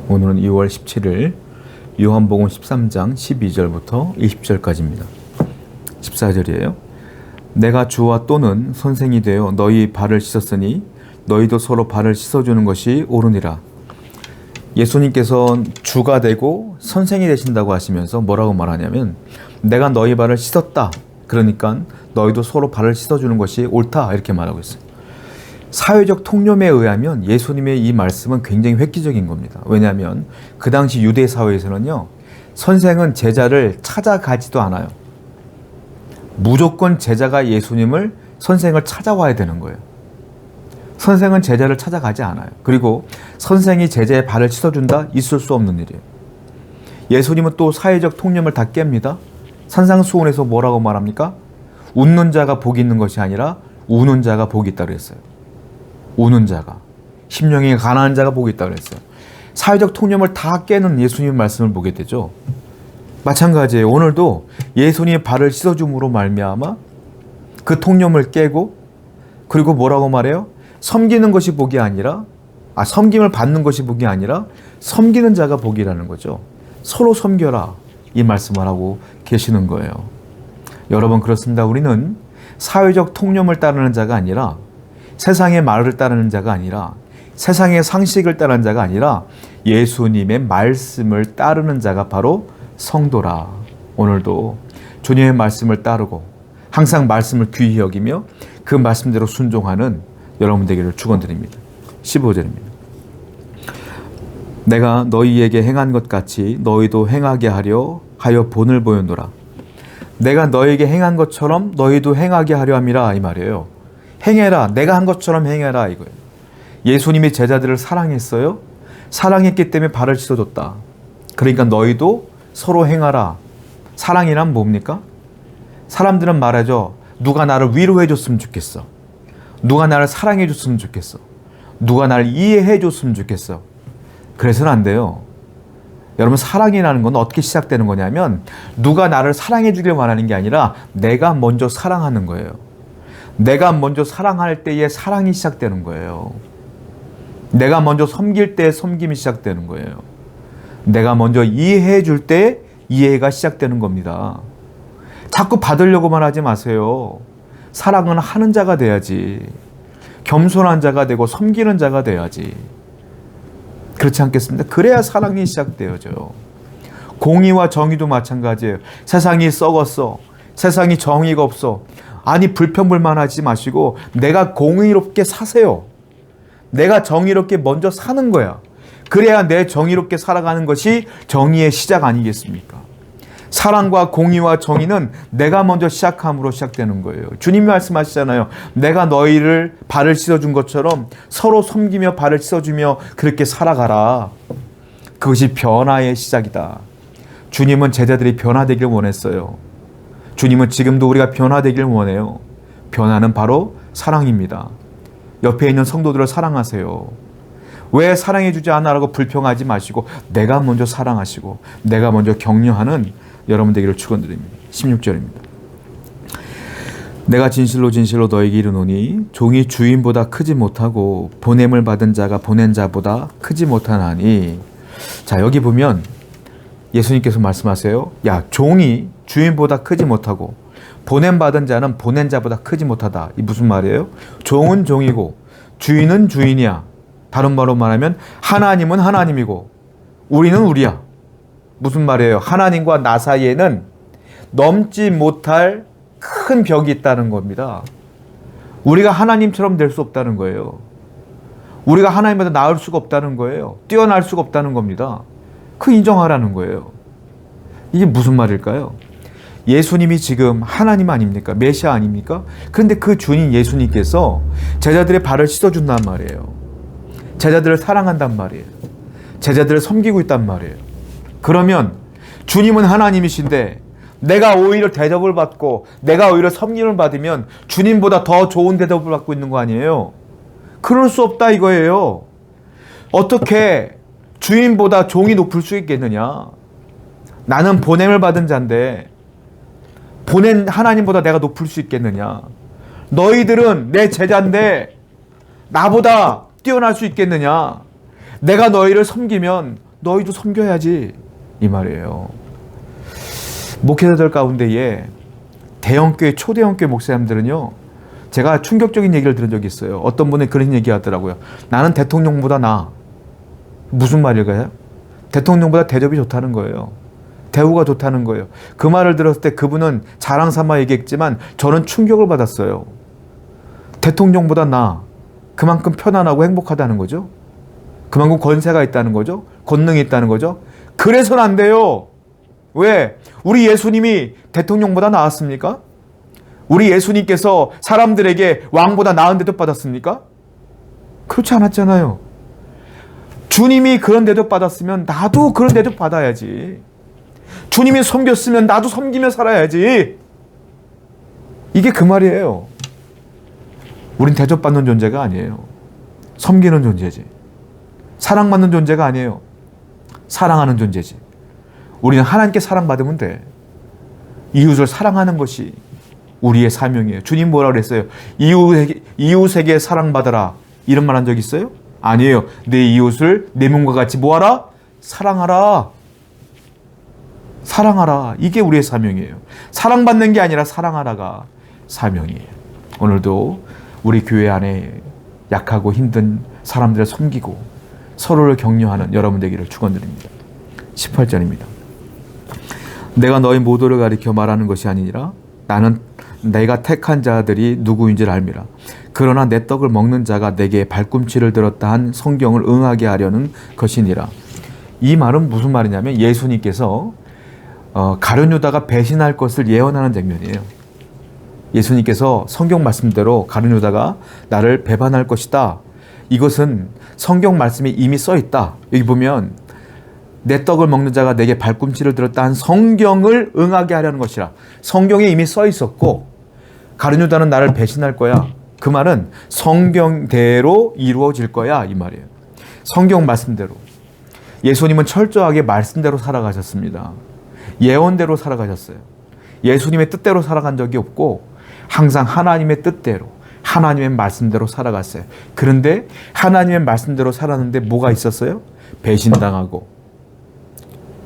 오늘은 2월 17일 요한복음 13장 12절부터 20절까지입니다. 14절이에요. 내가 주와 또는 선생이 되어 너희 발을 씻었으니 너희도 서로 발을 씻어주는 것이 옳으니라. 예수님께서 주가 되고 선생이 되신다고 하시면서 뭐라고 말하냐면 내가 너희 발을 씻었다. 그러니까 너희도 서로 발을 씻어주는 것이 옳다. 이렇게 말하고 있어요. 사회적 통념에 의하면 예수님의 이 말씀은 굉장히 획기적인 겁니다. 왜냐하면 그 당시 유대 사회에서는요, 선생은 제자를 찾아가지도 않아요. 무조건 제자가 예수님을, 선생을 찾아와야 되는 거예요. 선생은 제자를 찾아가지 않아요. 그리고 선생이 제자의 발을 씻어준다? 있을 수 없는 일이에요. 예수님은 또 사회적 통념을 다 깹니다. 산상수훈에서 뭐라고 말합니까? 웃는 자가 복이 있는 것이 아니라 우는 자가 복이 있다고 했어요. 우는 자가, 심령이 가난한 자가 복이 있다고 그랬어요. 사회적 통념을 다 깨는 예수님의 말씀을 보게 되죠. 마찬가지예요. 오늘도 예수님의 발을 씻어줌으로 말미암아 그 통념을 깨고, 그리고 뭐라고 말해요? 섬기는 것이 복이 아니라, 섬김을 받는 것이 복이 아니라 섬기는 자가 복이라는 거죠. 서로 섬겨라, 이 말씀을 하고 계시는 거예요. 여러분, 그렇습니다. 우리는 사회적 통념을 따르는 자가 아니라, 세상의 말을 따르는 자가 아니라, 세상의 상식을 따르는 자가 아니라 예수님의 말씀을 따르는 자가 바로 성도라. 오늘도 주님의 말씀을 따르고 항상 말씀을 귀히 여기며 그 말씀대로 순종하는 여러분 되기를 축원드립니다. 15절입니다. 내가 너희에게 행한 것 같이 너희도 행하게 하려 하여 본을 보였노라. 내가 너희에게 행한 것처럼 너희도 행하게 하려 함이라, 이 말이에요. 행해라. 내가 한 것처럼 행해라, 이거예요. 예수님이 제자들을 사랑했어요. 사랑했기 때문에 발을 씻어줬다. 그러니까 너희도 서로 행하라. 사랑이란 뭡니까? 사람들은 말하죠. 누가 나를 위로해 줬으면 좋겠어. 누가 나를 사랑해 줬으면 좋겠어. 누가 나를 이해해 줬으면 좋겠어. 그래서는 안 돼요. 여러분, 사랑이라는 건 어떻게 시작되는 거냐면 누가 나를 사랑해 주길 원하는 게 아니라 내가 먼저 사랑하는 거예요. 내가 먼저 사랑할 때에 사랑이 시작되는 거예요. 내가 먼저 섬길 때 섬김이 시작되는 거예요. 내가 먼저 이해해 줄 때 이해가 시작되는 겁니다. 자꾸 받으려고만 하지 마세요. 사랑은 하는 자가 돼야지. 겸손한 자가 되고 섬기는 자가 돼야지. 그렇지 않겠습니까? 그래야 사랑이 시작되어져요. 공의와 정의도 마찬가지예요. 세상이 썩었어. 세상이 정의가 없어. 아니, 불평불만하지 마시고 내가 공의롭게 사세요. 내가 정의롭게 먼저 사는 거야. 그래야 내 정의롭게 살아가는 것이 정의의 시작 아니겠습니까? 사랑과 공의와 정의는 내가 먼저 시작함으로 시작되는 거예요. 주님이 말씀하시잖아요. 내가 너희를 발을 씻어준 것처럼 서로 섬기며 발을 씻어주며 그렇게 살아가라. 그것이 변화의 시작이다. 주님은 제자들이 변화되길 원했어요. 주님은 지금도 우리가 변화되길 원해요. 변화는 바로 사랑입니다. 옆에 있는 성도들을 사랑하세요. 왜 사랑해주지 않아라고 불평하지 마시고 내가 먼저 사랑하시고 내가 먼저 격려하는 여러분 되기를 축원드립니다. 16절입니다. 내가 진실로 진실로 너에게 이르노니 종이 주인보다 크지 못하고 보냄을 받은 자가 보낸 자보다 크지 못하나니. 자, 여기 보면 예수님께서 말씀하세요. 야, 종이 주인보다 크지 못하고 보냄받은 자는 보낸 자보다 크지 못하다. 이 무슨 말이에요? 종은 종이고 주인은 주인이야. 다른 말로 말하면 하나님은 하나님이고 우리는 우리야. 무슨 말이에요? 하나님과 나 사이에는 넘지 못할 큰 벽이 있다는 겁니다. 우리가 하나님처럼 될 수 없다는 거예요. 우리가 하나님보다 나을 수가 없다는 거예요. 뛰어날 수가 없다는 겁니다. 그 인정하라는 거예요. 이게 무슨 말일까요? 예수님이 지금 하나님 아닙니까? 메시아 아닙니까? 그런데 그 주인 예수님께서 제자들의 발을 씻어준단 말이에요. 제자들을 사랑한단 말이에요. 제자들을 섬기고 있단 말이에요. 그러면 주님은 하나님이신데 내가 오히려 대접을 받고 내가 오히려 섬김을 받으면 주님보다 더 좋은 대접을 받고 있는 거 아니에요? 그럴 수 없다 이거예요. 어떻게 주인보다 종이 높을 수 있겠느냐? 나는 보냄을 받은 자인데 보낸 하나님보다 내가 높을 수 있겠느냐? 너희들은 내 제자인데 나보다 뛰어날 수 있겠느냐? 내가 너희를 섬기면 너희도 섬겨야지 이 말이에요. 목회자들 가운데에 대형교회, 초대형교회 목사님들은요, 제가 충격적인 얘기를 들은 적이 있어요. 어떤 분이 그런 얘기 하더라고요. 나는 대통령보다 나아. 무슨 말일까요? 대통령보다 대접이 좋다는 거예요. 대우가 좋다는 거예요. 그 말을 들었을 때 그분은 자랑 삼아 얘기했지만 저는 충격을 받았어요. 대통령보다 나아. 그만큼 편안하고 행복하다는 거죠. 그만큼 권세가 있다는 거죠. 권능이 있다는 거죠. 그래서는 안 돼요. 왜? 우리 예수님이 대통령보다 나았습니까? 우리 예수님께서 사람들에게 왕보다 나은 대접 받았습니까? 그렇지 않았잖아요. 주님이 그런 대접 받았으면 나도 그런 대접 받아야지. 주님이 섬겼으면 나도 섬기며 살아야지. 이게 그 말이에요. 우린 대접받는 존재가 아니에요. 섬기는 존재지. 사랑받는 존재가 아니에요. 사랑하는 존재지. 우리는 하나님께 사랑받으면 돼. 이웃을 사랑하는 것이 우리의 사명이에요. 주님 뭐라 그랬어요? 이웃에게 사랑받아라. 이런 말 한 적 있어요? 아니에요. 내 이웃을 내 몸과 같이 뭐하라? 사랑하라. 사랑하라. 이게 우리의 사명이에요. 사랑받는 게 아니라 사랑하라가 사명이에요. 오늘도 우리 교회 안에 약하고 힘든 사람들을 섬기고 서로를 격려하는 여러분 되기를 축원드립니다. 18절입니다. 내가 너희 모두를 가리켜 말하는 것이 아니니라. 나는 내가 택한 자들이 누구인지를 알미라. 그러나 내 떡을 먹는 자가 내게 발꿈치를 들었다 한 성경을 응하게 하려는 것이니라. 이 말은 무슨 말이냐면 예수님께서 가룟 유다가 배신할 것을 예언하는 장면이에요. 예수님께서 성경 말씀대로 가룟 유다가 나를 배반할 것이다. 이것은 성경 말씀이 이미 써 있다. 여기 보면 내 떡을 먹는 자가 내게 발꿈치를 들었다 한 성경을 응하게 하려는 것이라. 성경에 이미 써 있었고 가룟 유다는 나를 배신할 거야. 그 말은 성경대로 이루어질 거야 이 말이에요. 성경 말씀대로. 예수님은 철저하게 말씀대로 살아가셨습니다. 예언대로 살아가셨어요. 예수님의 뜻대로 살아간 적이 없고 항상 하나님의 뜻대로 하나님의 말씀대로 살아갔어요. 그런데 하나님의 말씀대로 살았는데 뭐가 있었어요? 배신당하고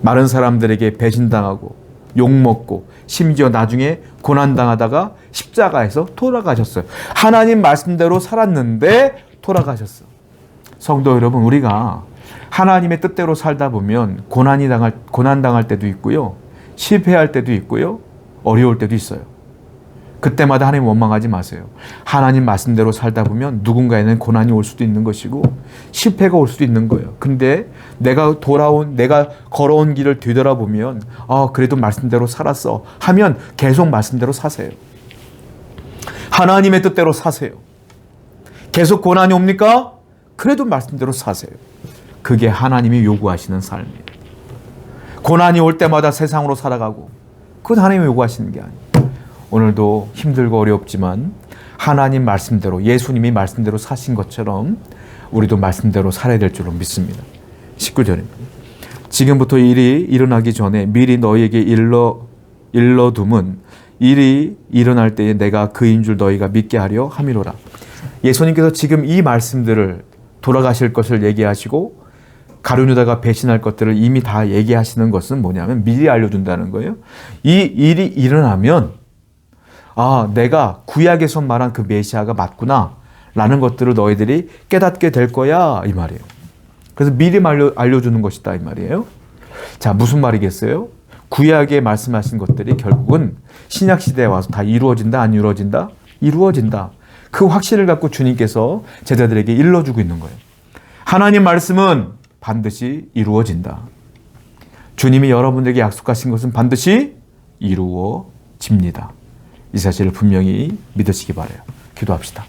많은 사람들에게 배신당하고 욕먹고 심지어 나중에 고난당하다가 십자가에서 돌아가셨어요. 하나님 말씀대로 살았는데 돌아가셨어. 성도 여러분, 우리가 하나님의 뜻대로 살다 보면 고난당할 때도 있고요. 실패할 때도 있고요. 어려울 때도 있어요. 그때마다 하나님 원망하지 마세요. 하나님 말씀대로 살다 보면 누군가에는 고난이 올 수도 있는 것이고 실패가 올 수도 있는 거예요. 근데 내가 걸어온 길을 뒤돌아보면 그래도 말씀대로 살았어 하면 계속 말씀대로 사세요. 하나님의 뜻대로 사세요. 계속 고난이 옵니까? 그래도 말씀대로 사세요. 그게 하나님이 요구하시는 삶이에요. 고난이 올 때마다 세상으로 살아가고 그건 하나님이 요구하시는 게 아니에요. 오늘도 힘들고 어렵지만 하나님 말씀대로 예수님이 말씀대로 사신 것처럼 우리도 말씀대로 살아야 될 줄로 믿습니다. 19절입니다. 지금부터 일이 일어나기 전에 미리 너희에게 일러둠은 일이 일어날 때에 내가 그인 줄 너희가 믿게 하려 함이로라. 예수님께서 지금 이 말씀들을 돌아가실 것을 얘기하시고 가룟 유다가 배신할 것들을 이미 다 얘기하시는 것은 뭐냐면 미리 알려준다는 거예요. 이 일이 일어나면 내가 구약에서 말한 그 메시아가 맞구나 라는 것들을 너희들이 깨닫게 될 거야 이 말이에요. 그래서 미리 알려주는 것이다 이 말이에요. 자, 무슨 말이겠어요? 구약에 말씀하신 것들이 결국은 신약시대에 와서 다 이루어진다 안 이루어진다? 이루어진다. 그 확신을 갖고 주님께서 제자들에게 일러주고 있는 거예요. 하나님 말씀은 반드시 이루어진다. 주님이 여러분들에게 약속하신 것은 반드시 이루어집니다. 이 사실을 분명히 믿으시기 바라요. 기도합시다.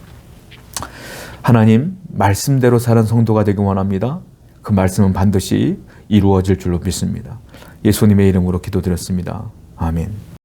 하나님, 말씀대로 사는 성도가 되기 원합니다. 그 말씀은 반드시 이루어질 줄로 믿습니다. 예수님의 이름으로 기도드렸습니다. 아멘.